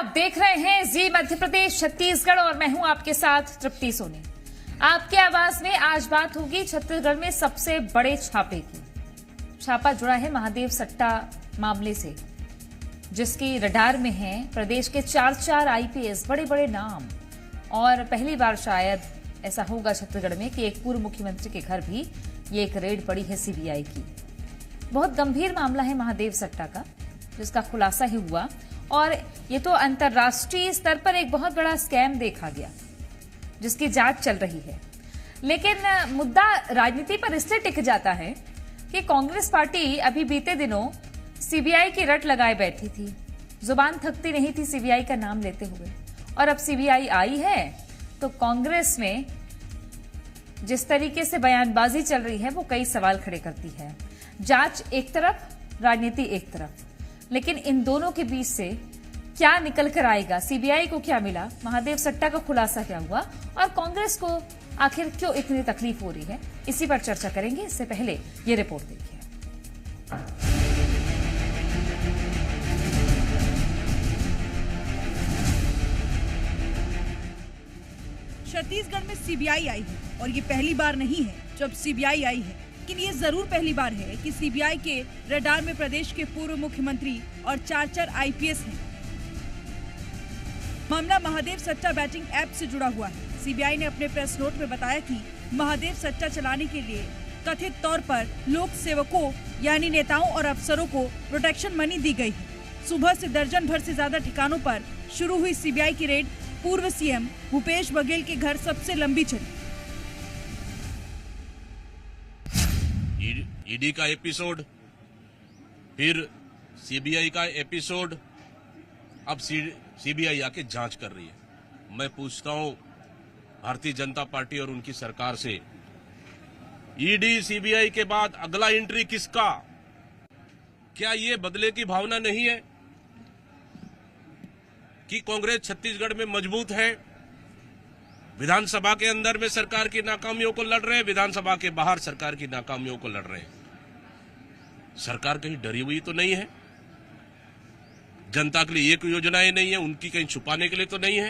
देख रहे हैं जी मध्य प्रदेश छत्तीसगढ़ और मैं हूं आपके साथ तृप्ति सोनी। आपके आवाज में आज बात होगी छत्तीसगढ़ में सबसे बड़े छापे की। छापा जुड़ा है महादेव सट्टा मामले से, जिसकी रडार में है प्रदेश के 4 आईपीएस, बड़े बड़े नाम। और पहली बार शायद ऐसा होगा छत्तीसगढ़ में कि एक पूर्व मुख्यमंत्री के घर भी ये एक रेड पड़ी है सीबीआई की। बहुत गंभीर मामला है महादेव सट्टा का, जिसका खुलासा ही हुआ और ये तो अंतर्राष्ट्रीय स्तर पर एक बहुत बड़ा स्कैम देखा गया, जिसकी जांच चल रही है। लेकिन मुद्दा राजनीति पर इसलिए टिक जाता है कि कांग्रेस पार्टी अभी बीते दिनों सीबीआई की रट लगाए बैठी थी। जुबान थकती नहीं थी सीबीआई का नाम लेते हुए, और अब सीबीआई आई है तो कांग्रेस में जिस तरीके से बयानबाजी चल रही है वो कई सवाल खड़े करती है। जांच एक तरफ, राजनीति एक तरफ, लेकिन इन दोनों के बीच से क्या निकल कर आएगा? सीबीआई को क्या मिला, महादेव सट्टा का खुलासा क्या हुआ और कांग्रेस को आखिर क्यों इतनी तकलीफ हो रही है, इसी पर चर्चा करेंगे। इससे पहले ये रिपोर्ट देखिए। छत्तीसगढ़ में सीबीआई आई है और ये पहली बार नहीं है जब सीबीआई आई है, लेकिन ये जरूर पहली बार है कि सीबीआई के रडार में प्रदेश के पूर्व मुख्यमंत्री और 4 आईपीएस हैं। मामला महादेव सट्टा बैटिंग ऐप से जुड़ा हुआ है। सीबीआई ने अपने प्रेस नोट में बताया कि महादेव सट्टा चलाने के लिए कथित तौर पर लोक सेवकों यानी नेताओं और अफसरों को प्रोटेक्शन मनी दी गई है। सुबह से दर्जन भर से ज्यादा ठिकानों पर शुरू हुई सीबीआई की रेड पूर्व सीएम भूपेश बघेल के घर सबसे लंबी चली। ईडी का एपिसोड, फिर सीबीआई का एपिसोड, अब सीबीआई आके जांच कर रही है। मैं पूछता हूं भारतीय जनता पार्टी और उनकी सरकार से, ईडी सीबीआई के बाद अगला एंट्री किसका? क्या ये बदले की भावना नहीं है कि कांग्रेस छत्तीसगढ़ में मजबूत है? विधानसभा के अंदर में सरकार की नाकामियों को लड़ रहे हैं, विधानसभा के बाहर सरकार की नाकामियों को लड़ रहे हैं। सरकार कहीं डरी हुई तो नहीं है? जनता के लिए एक योजनाएं नहीं है, उनकी कहीं छुपाने के लिए तो नहीं है?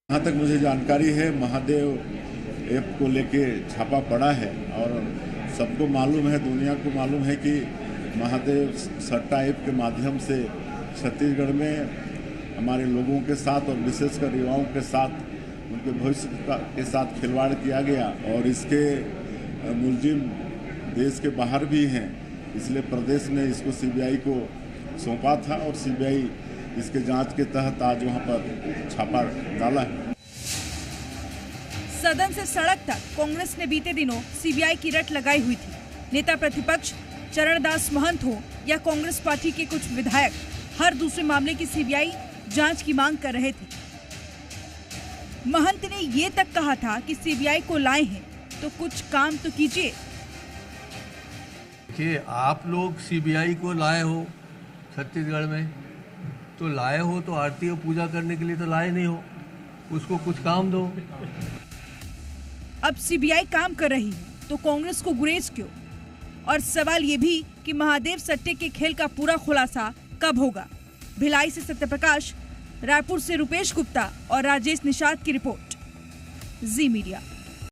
जहाँ तक मुझे जानकारी है, महादेव ऐप को लेके छापा पड़ा है और सबको मालूम है, दुनिया को मालूम है कि महादेव सट्टा ऐप के माध्यम से छत्तीसगढ़ में हमारे लोगों के साथ और विशेषकर युवाओं के साथ, उनके भविष्य के साथ खिलवाड़ किया गया और इसके मुलजिम देश के बाहर भी हैं। इसलिए प्रदेश ने इसको सीबीआई को सौंपा था और सीबीआई इसके जांच के तहत आज वहां पर छापा डाला है। सदन से सड़क तक कांग्रेस ने बीते दिनों सीबीआई की रट लगाई हुई थी। नेता प्रतिपक्ष चरणदास महंत हो या कांग्रेस पार्टी के कुछ विधायक, हर दूसरे मामले की सीबीआई जांच की मांग कर रहे थे। महंत ने ये तक कहा था कि सीबीआई को लाए हैं तो कुछ काम तो कीजिए। कि आप लोग सीबीआई को लाए हो छत्तीसगढ़ में, तो लाए हो तो आरती और पूजा करने के लिए तो लाए नहीं हो, उसको कुछ काम दो। अब सीबीआई काम कर रही है तो कांग्रेस को गुरेज क्यों? और सवाल ये भी कि महादेव सट्टे के खेल का पूरा खुलासा कब होगा? भिलाई से सत्यप्रकाश, रायपुर से रुपेश गुप्ता और राजेश निषाद की रिपोर्ट, जी मीडिया।